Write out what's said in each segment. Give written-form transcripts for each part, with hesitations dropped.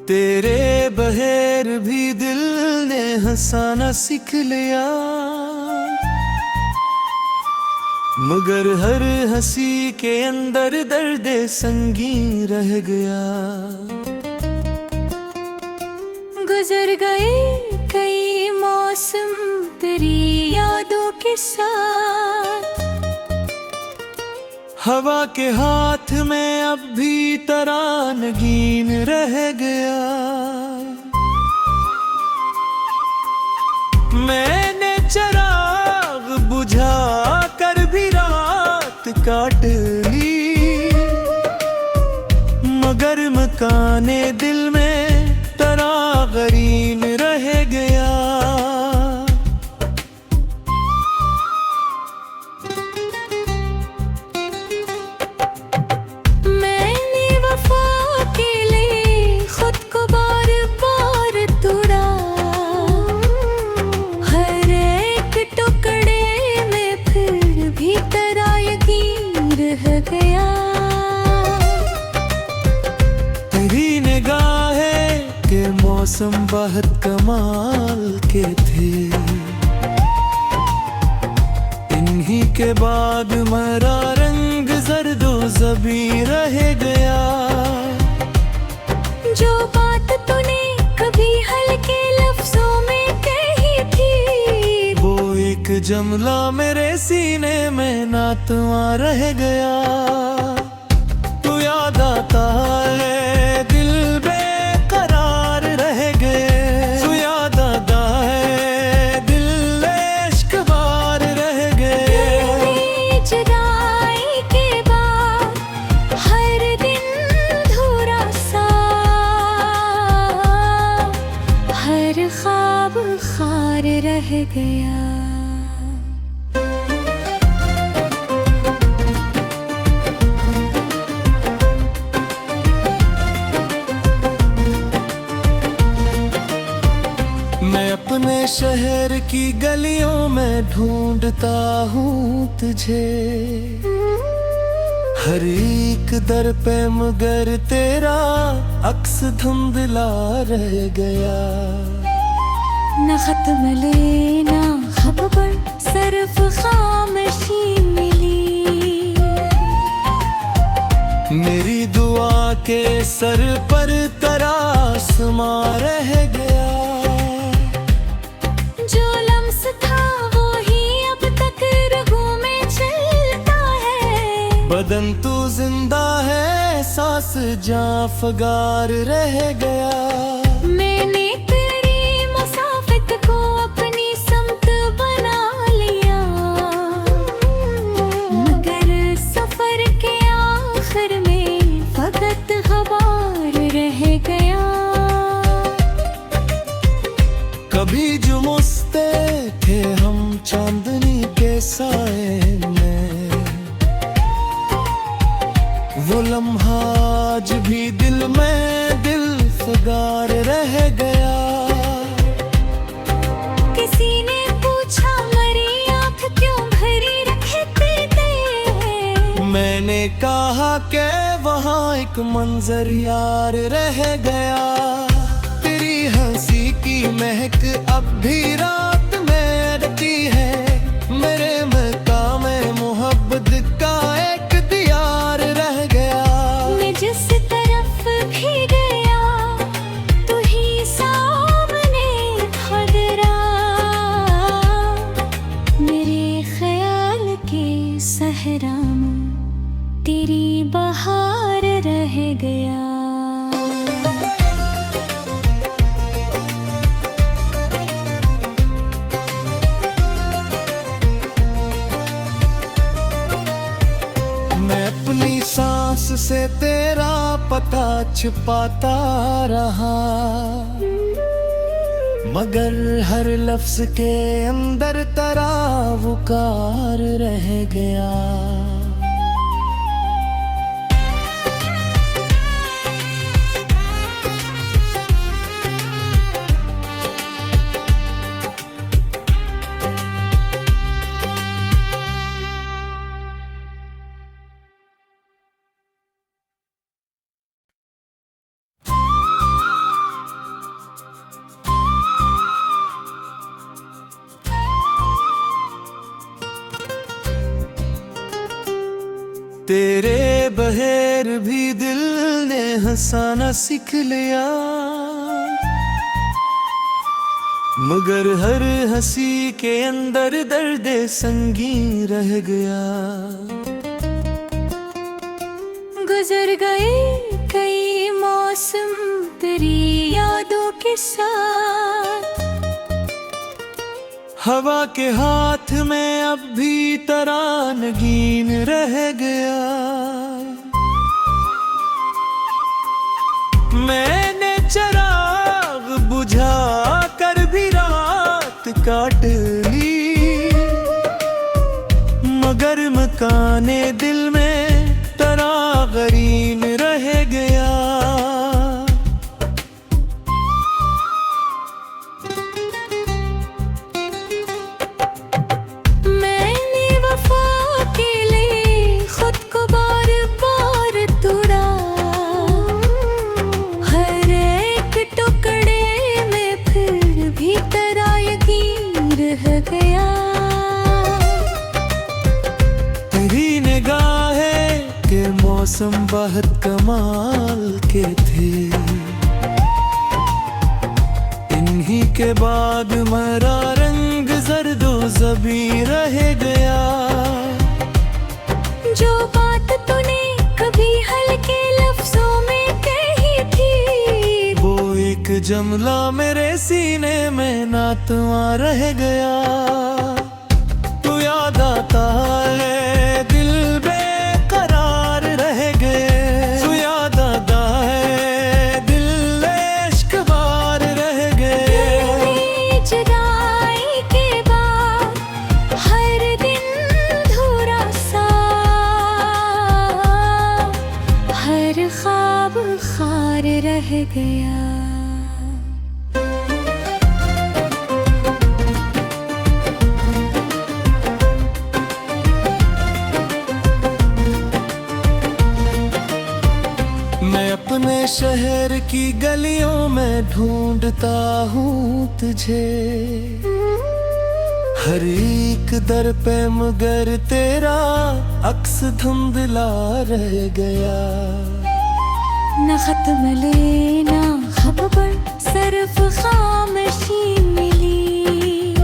तेरे बगैर भी दिल ने हंसाना सीख लिया, मगर हर हंसी के अंदर दर्द संगीन रह गया। गुजर गए कई मौसम तेरी यादों के साथ, हवा के हाथ में अब भी तरानगीन रह गया। मैंने चिराग बुझा कर भी रात काट ली, मगर मकाने दिल में तरागरीन रह गया। तेरी निगाहें के मौसम बहुत कमाल के थे, इन्हीं के बाद मेरा रंग जर्दो ज़बी रह गया। जो बात तूने कभी हल्के लफ्जों में कही थी, वो एक जुमला मेरे सीने में नातवा रह गया। तू याद आता है दिल बेकरार रह गए, तू याद आता है दिल इश्क़बार रह गए। जुदाई के बाद हर दिन अधूरा सा, हर ख्वाब खार रह गया। मैं अपने शहर की गलियों में ढूंढता हूँ तुझे, हर एक दर पे मगर तेरा अक्स धुंधला रह गया। न खत मिले ना खबर, सिर्फ खामोशी मिली। मेरी दुआ के सर पर तरासमा रह गया। जो लम्स था वो ही अब तक रगों में चलता है, बदन तू जिंदा है, सांस जां फगार रह गया। मैंने तेरी मुसाफिर को अपनी समत बना लिया, मगर सफर के आखिर में फकत ग़बार रह गया। कभी जुमुस्ते थे हम चांदनी के साए में, वो लम्हा आज भी दिल में दिल फगार रह गया। किसी ने पूछा मरी आँख क्यों भरी रखते थे, मैंने कहा कि वहाँ एक मंजर यार रह गया। तेरी हंसी की महक अब भी रात में रहती है, मेरे मकाम मोहब्बत का एक दियार रह गया। मैं जिस तरफ भी गया तू ही सामने खदरा, मेरे ख्याल के सहरा में तेरी बहार रह गया। मैं अपनी सांस से तेरा पता छिपाता रहा, मगर हर लफ्ज के अंदर तरावुकार रह गया। तेरे बहेर भी दिल ने हंसाना सीख लिया, मगर हर हंसी के अंदर दर्द संगीन रह गया। गुजर गए कई मौसम तेरी यादों के साथ, हवा के हाथ में अब भी तरानगीन रह गया। मैंने चिराग बुझा कर भी रात काट ली, मगर मकाने दिल में तरागरीन रह गया। मैंने वफा के लिए खुद को बार बार तोड़ा, हर एक टुकड़े में फिर भी तेरा यकीन रह गया। तेरी निगाहें के मौसम बहुत कमाल के थे, इन्हीं के बाद मरा रंग जर्दो ज़बी रह गया। जो बात तूने कभी हल्के लफ्जों में कही थी, वो एक जमला मेरे सीने में नातवा रह गया। तू याद आता है दिल बेकरार रह गए, तू याद आता है दिल इश्क बार रह गए। तेरी जुदाई के बाद हर दिन अधूरा सा, हर ख्वाब खार रह गया। मैं अपने शहर की गलियों में ढूंढता हूँ तुझे, हर एक दर पे मगर तेरा अक्स धुंधला रह गया। न खत्म लेना खबर सिर्फ खामोशी मिली,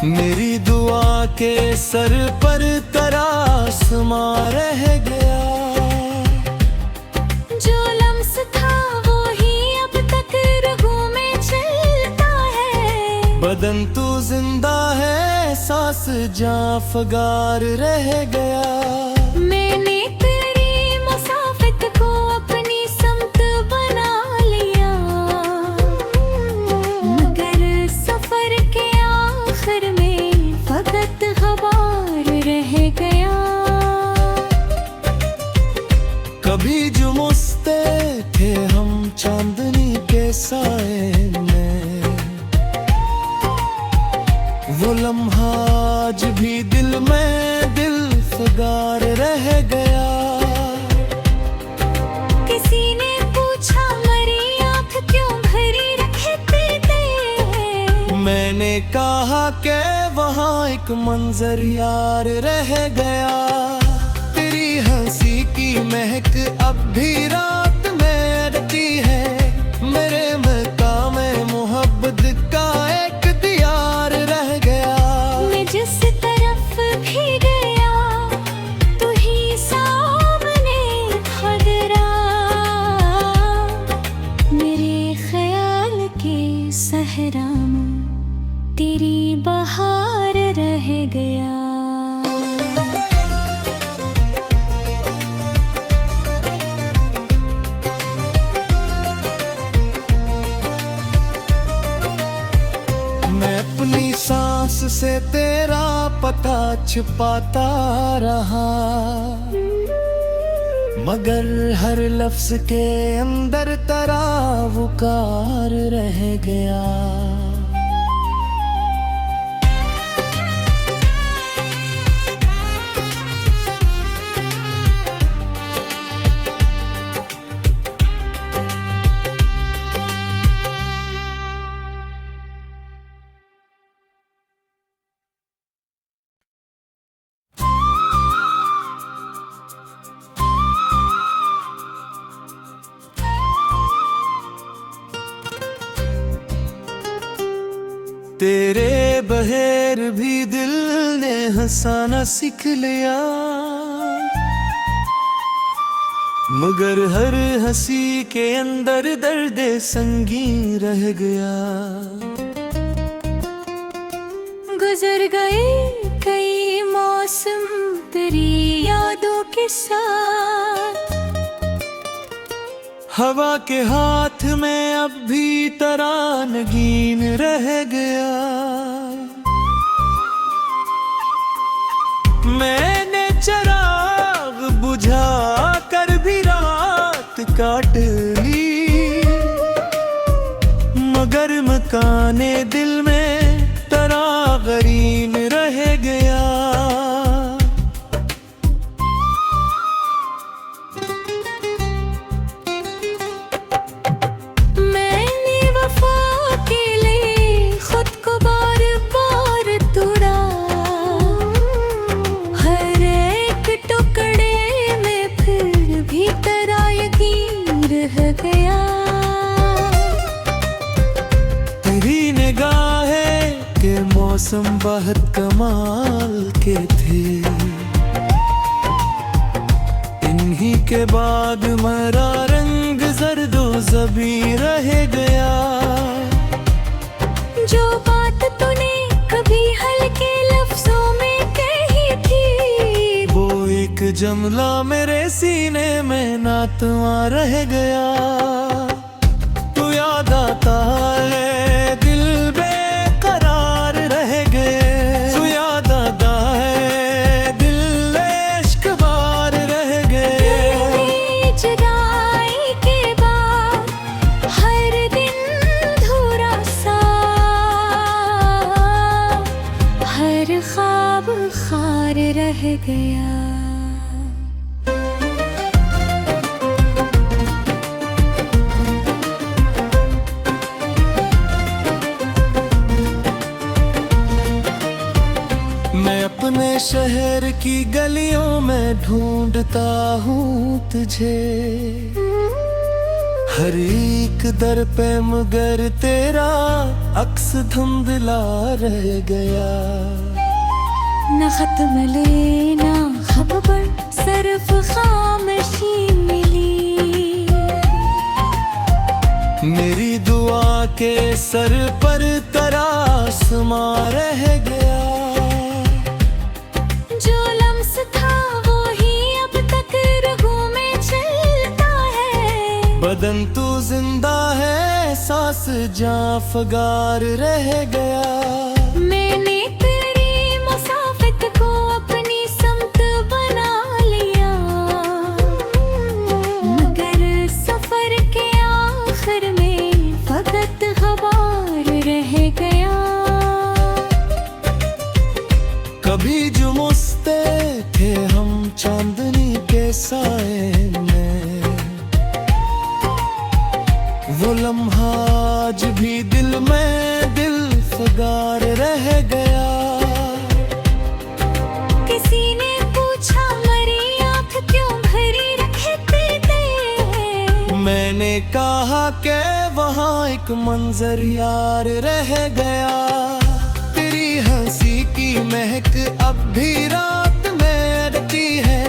मेरी दुआ के सर पर तरासमा रह गया। जो लम्स था वो ही अब तक रगों में चलता है। बदन तू जिंदा है, सांस जां फगार रह गया। मैंने तेरी मुसाफिर को अपनी समत बना लिया, मगर सफर के आखिर में फकत खबर रह गया। कभी जुमुस्ते थे हम चांदनी के साए में, वो लम्हा आज भी दिल में दिल फगार रह गया। किसी ने पूछा मरी आँख क्यों भरी रखते थे, मैंने कहा कि वहाँ एक मंजर यार रह गया। तेरी हंसी की महक अब भी रात में रहती है, मेरे मकाम मोहब्बत का एक दियार रह गया। मैं जिस तरफ भी गया तू ही सामने खदरा, मेरे ख्याल के सहरा में तेरी बहार रह गया। मैं अपनी सांस से तेरा पता छुपाता रहा, मगर हर लफ्ज के अंदर तरावकार रह गया। तेरे बहेर भी दिल ने हंसाना सीख लिया, मगर हर हंसी के अंदर दर्द संगीन रह गया। गुजर गए कई मौसम तेरी यादों के साथ, हवा के हाथ में अब भी तरानगीन रह गया। मैंने चिराग बुझा कर भी रात काट ली, मगर मकाने दिल में तरागरीन रह गया। मैंने वफा के लिए खुद को बार बार तोड़ा, हर एक टुकड़े में फिर भी तेरा यकीन रह गया। तेरी निगाहें के मौसम बहुत कमाल के थे, इन्हीं के बाद मरा रंग जर्दो ज़बी रह गया। जो बात तूने कभी हल्के लफ्जों में कही थी, वो एक जुमला मेरे सीने में नातवा रह गया। तू याद आता है दिल बेकरार रह गए, तू याद आता है दिल इश्क बार रह गए। तेरी जुदाई के बाद हर दिन अधूरा सा, हर ख्वाब खार रह गया। मैं अपने शहर की गलियों में ढूंढता हूँ तुझे, हर एक दर पे मगर तेरा अक्स धुंधला रह गया। न खत मिले ना खबर, सिर्फ खामोशी मिली। मेरी दुआ के सर पर तरासमा रह गया। जो लम्स था वो ही अब तक रगों में चलता है, बदन तू जिंदा है, सांस जां फगार रह गया। मैंने तेरी मुसाफिर को अपनी समत बना लिया, मगर सफर के आखिर में फकत ग़बार रह गया। कभी जुमुस्ते थे हम चांदनी के साए में, वो लम्हा आज भी दिल में दिल फगार रह गया। किसी ने पूछा मरी आँख क्यों भरी रखते थे, मैंने कहा कि वहाँ एक मंजर यार रह गया। तेरी हंसी की महक अब भी रात में रहती है,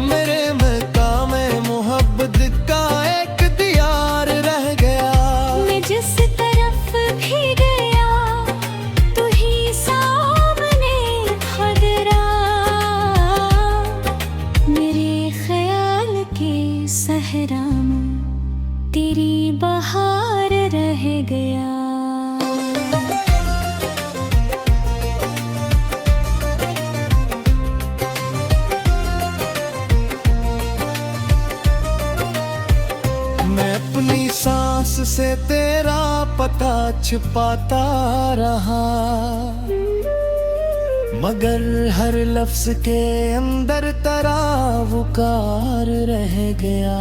मेरे मकाम मोहब्बत का एक दियार रह गया। मैं जिस तरफ भी गया तू ही सामने खदरा, मेरे ख्याल के सहरा में तेरी बहार रह गया। मैं अपनी सांस से तेरा पता छुपाता रहा, मगर हर लफ्ज के अंदर तरावुकार रह गया।